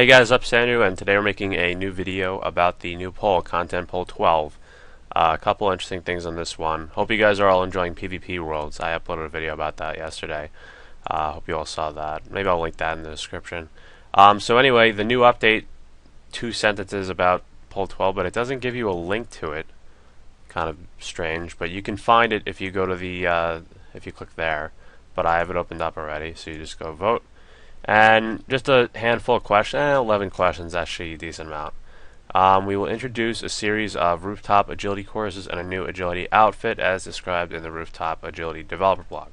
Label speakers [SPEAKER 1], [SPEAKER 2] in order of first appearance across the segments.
[SPEAKER 1] Hey guys, up Andrew, and today we're making a new video about the new poll, Content Poll 12. A couple interesting things on this one. Hope you guys are all enjoying PvP Worlds. I uploaded a video about that yesterday. Hope you all saw that. Maybe I'll link that in the description. So anyway, the new update, 2 sentences about Poll 12, but it doesn't give you a link to it. Kind of strange, but you can find it if you go to the, if you click there. But I have it opened up already, so you just go vote. And just a handful of questions, 11 questions, actually a decent amount. We will introduce a series of Rooftop agility courses and a new agility outfit as described in the Rooftop agility developer blog.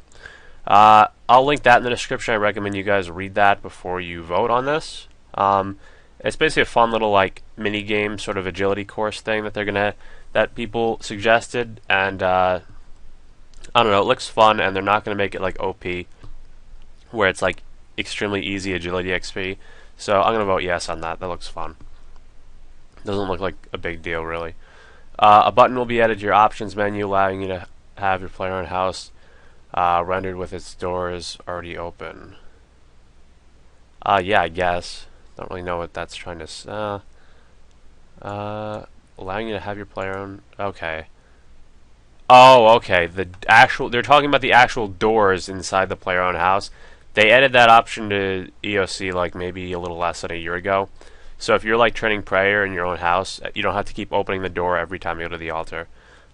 [SPEAKER 1] I'll link that in the description. I recommend you guys read that before you vote on this. It's basically a fun little like mini game sort of agility course thing that people suggested, and I don't know, it looks fun, and they're not gonna make it like OP where it's like extremely easy agility XP. So I'm gonna vote yes on that. That looks fun. Doesn't look like a big deal really. A button will be added to your options menu, allowing you to have your player owned house rendered with its doors already open. Yeah, I guess. Don't really know what that's trying to allowing you to have your player owned. Okay. Oh, okay. They're talking about the actual doors inside the player owned house. They added that option to EOC like maybe a little less than a year ago. So if you're like training prayer in your own house, you don't have to keep opening the door every time you go to the altar.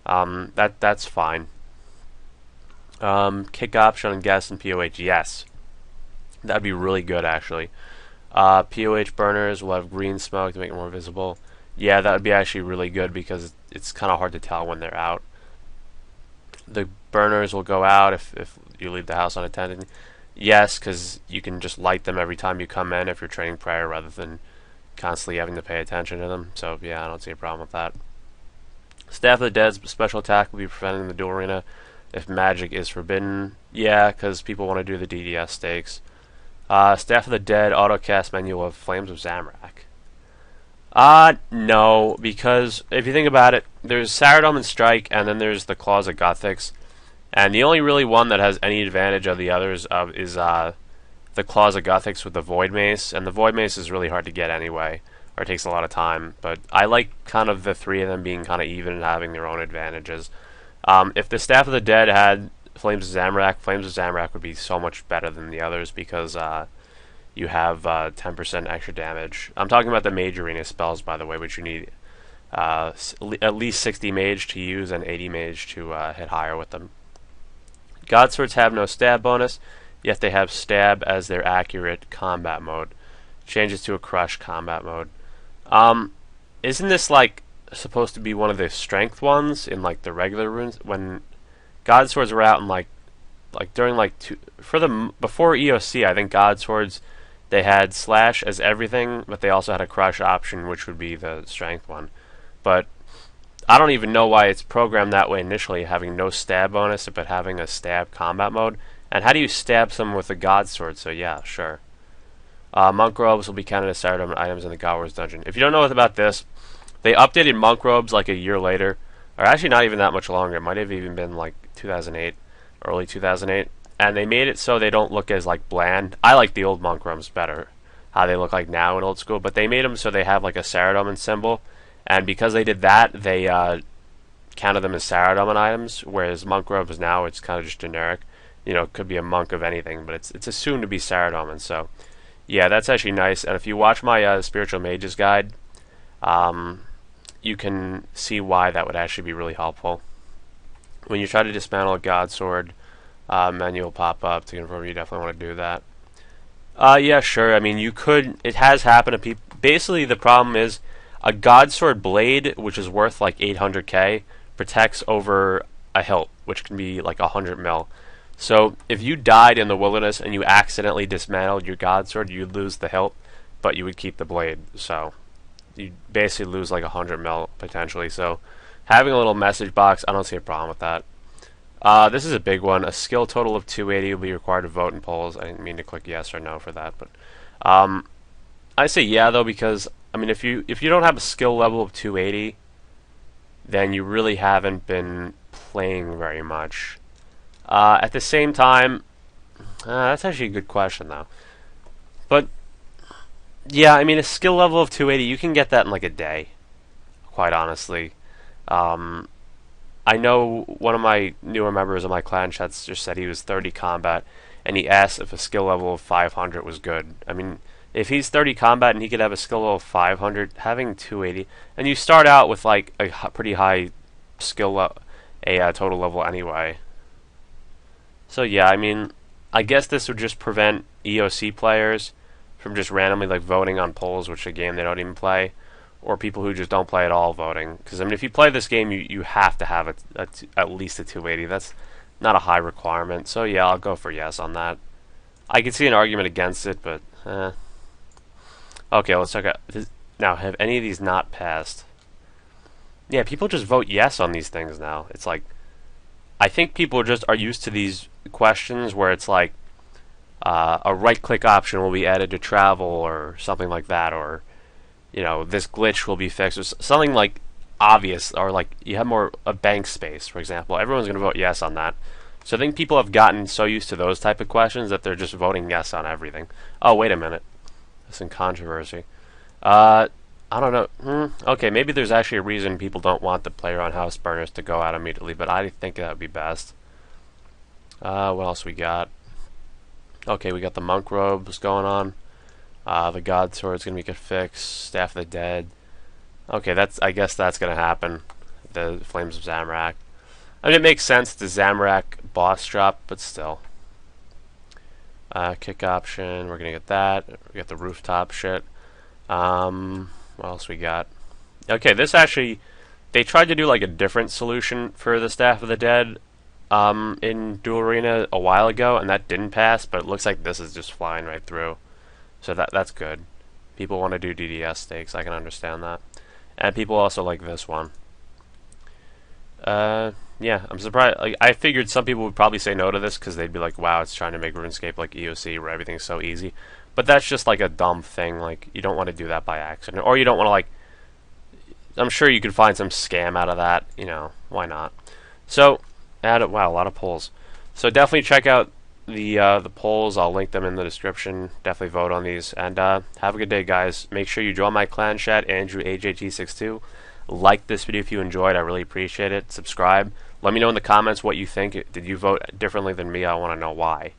[SPEAKER 1] That's fine. Kick option on guests and POH, yes. That'd be really good actually. POH burners will have green smoke to make it more visible. Yeah, that would be actually really good because it's kind of hard to tell when they're out. The burners will go out if you leave the house unattended. Yes, because you can just light them every time you come in if you're training prayer rather than constantly having to pay attention to them. So yeah, I don't see a problem with that. Staff of the Dead's special attack will be prevented in the duel arena if magic is forbidden. Yeah, because people want to do the DDS stakes. Staff of the Dead autocast menu of Flames of Zamorak. No, because if you think about it, there's Saradom and Strike, and then there's the Claws of Gothics. And the only really one that has any advantage of the others is the Claws of Gothics with the Void Mace, and the Void Mace is really hard to get anyway, or it takes a lot of time. But I like kind of the three of them being kind of even and having their own advantages. If the Staff of the Dead had Flames of Zamorak would be so much better than the others because you have 10% extra damage. I'm talking about the Mage Arena spells, by the way, which you need at least 60 Mage to use and 80 Mage to hit higher with them. Godswords have no stab bonus, yet they have stab as their accurate combat mode. Changes to a crush combat mode. Isn't this like supposed to be one of the strength ones in like the regular runes? When Godswords were out in like during like before EOC, I think Godswords they had slash as everything, but they also had a crush option, which would be the strength one. But I don't even know why it's programmed that way initially, having no stab bonus but having a stab combat mode. And how do you stab someone with a God Sword? So yeah, sure. Monk robes will be counted as Saradom items in the Godswords dungeon. If you don't know about this, they updated monk robes like a year later, or actually not even that much longer. It might have even been like 2008, early 2008. And they made it so they don't look as like bland. I like the old monk robes better, how they look like now in old school. But they made them so they have like a Saradom symbol. And because they did that, they counted them as Saradom items, whereas monk robes now it's kind of just generic. You know, it could be a monk of anything, but it's assumed to be Saradom, and so yeah, that's actually nice. And if you watch my Spiritual Mages guide, you can see why that would actually be really helpful. When you try to dismantle a God Sword, menu will pop up to confirm you definitely want to do that. Yeah, sure. I mean, you could. It has happened to people. Basically, the problem is, a Godsword blade, which is worth like 800k, protects over a hilt, which can be like 100 mil. So if you died in the wilderness and you accidentally dismantled your Godsword, you'd lose the hilt, but you would keep the blade. So you basically lose like 100 mil potentially. So having a little message box, I don't see a problem with that. This is a big one. A skill total of 280 will be required to vote in polls. I didn't mean to click yes or no for that, but I say yeah though, because I mean, if you don't have a skill level of 280, then you really haven't been playing very much. At the same time, that's actually a good question though. But Yeah, I mean, a skill level of 280, you can get that in like a day, quite honestly. Um, I know one of my newer members of my clan chats just said he was 30 combat, and he asked if a skill level of 500 was good. I mean, if he's 30 combat and he could have a skill level of 500, having 280, and you start out with like a pretty high skill level, a total level anyway. So yeah, I mean, I guess this would just prevent EOC players from just randomly like voting on polls, which is a game they don't even play, or people who just don't play at all voting. Because I mean, if you play this game, you have to have at least a 280. That's not a high requirement. So yeah, I'll go for yes on that. I can see an argument against it, but okay, let's check out this. Now. Have any of these not passed? Yeah, people just vote yes on these things now. It's like I think people just are used to these questions where it's like a right-click option will be added to travel or something like that, or this glitch will be fixed, or something like obvious, or like you have more a bank space, for example. Everyone's going to vote yes on that. So I think people have gotten so used to those type of questions that they're just voting yes on everything. Oh, wait a minute. That's in controversy. I don't know. Okay, maybe there's actually a reason people don't want the player on house burners to go out immediately, but I think that would be best. What else we got? Okay, we got the monk robes going on. The Godswords gonna get fixed. Staff of the Dead. Okay, I guess that's gonna happen. The Flames of Zamorak. I mean, it makes sense. The Zamorak boss drop, but still. Kick option. We're gonna get that. We got the rooftop shit. What else we got? Okay, this actually, they tried to do like a different solution for the Staff of the Dead in Duel Arena a while ago, and that didn't pass, but it looks like this is just flying right through. So that's good. People want to do DDS stakes, I can understand that. And people also like this one. Yeah, I'm surprised. Like, I figured some people would probably say no to this because they'd be like, wow, it's trying to make RuneScape like EOC where everything's so easy. But that's just like a dumb thing. Like, you don't want to do that by accident. Or you don't want to like... I'm sure you could find some scam out of that. Why not? So, wow, a lot of polls. So definitely check out the polls. I'll link them in the description. Definitely vote on these. And have a good day, guys. Make sure you join my clan chat, AndrewAJT62. Like this video if you enjoyed. I really appreciate it. Subscribe. Let me know in the comments what you think. Did you vote differently than me? I want to know why.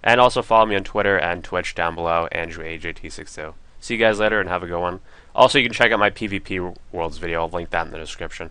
[SPEAKER 1] And also follow me on Twitter and Twitch down below, AndrewAJT62. See you guys later and have a good one. Also, you can check out my PvP Worlds video. I'll link that in the description.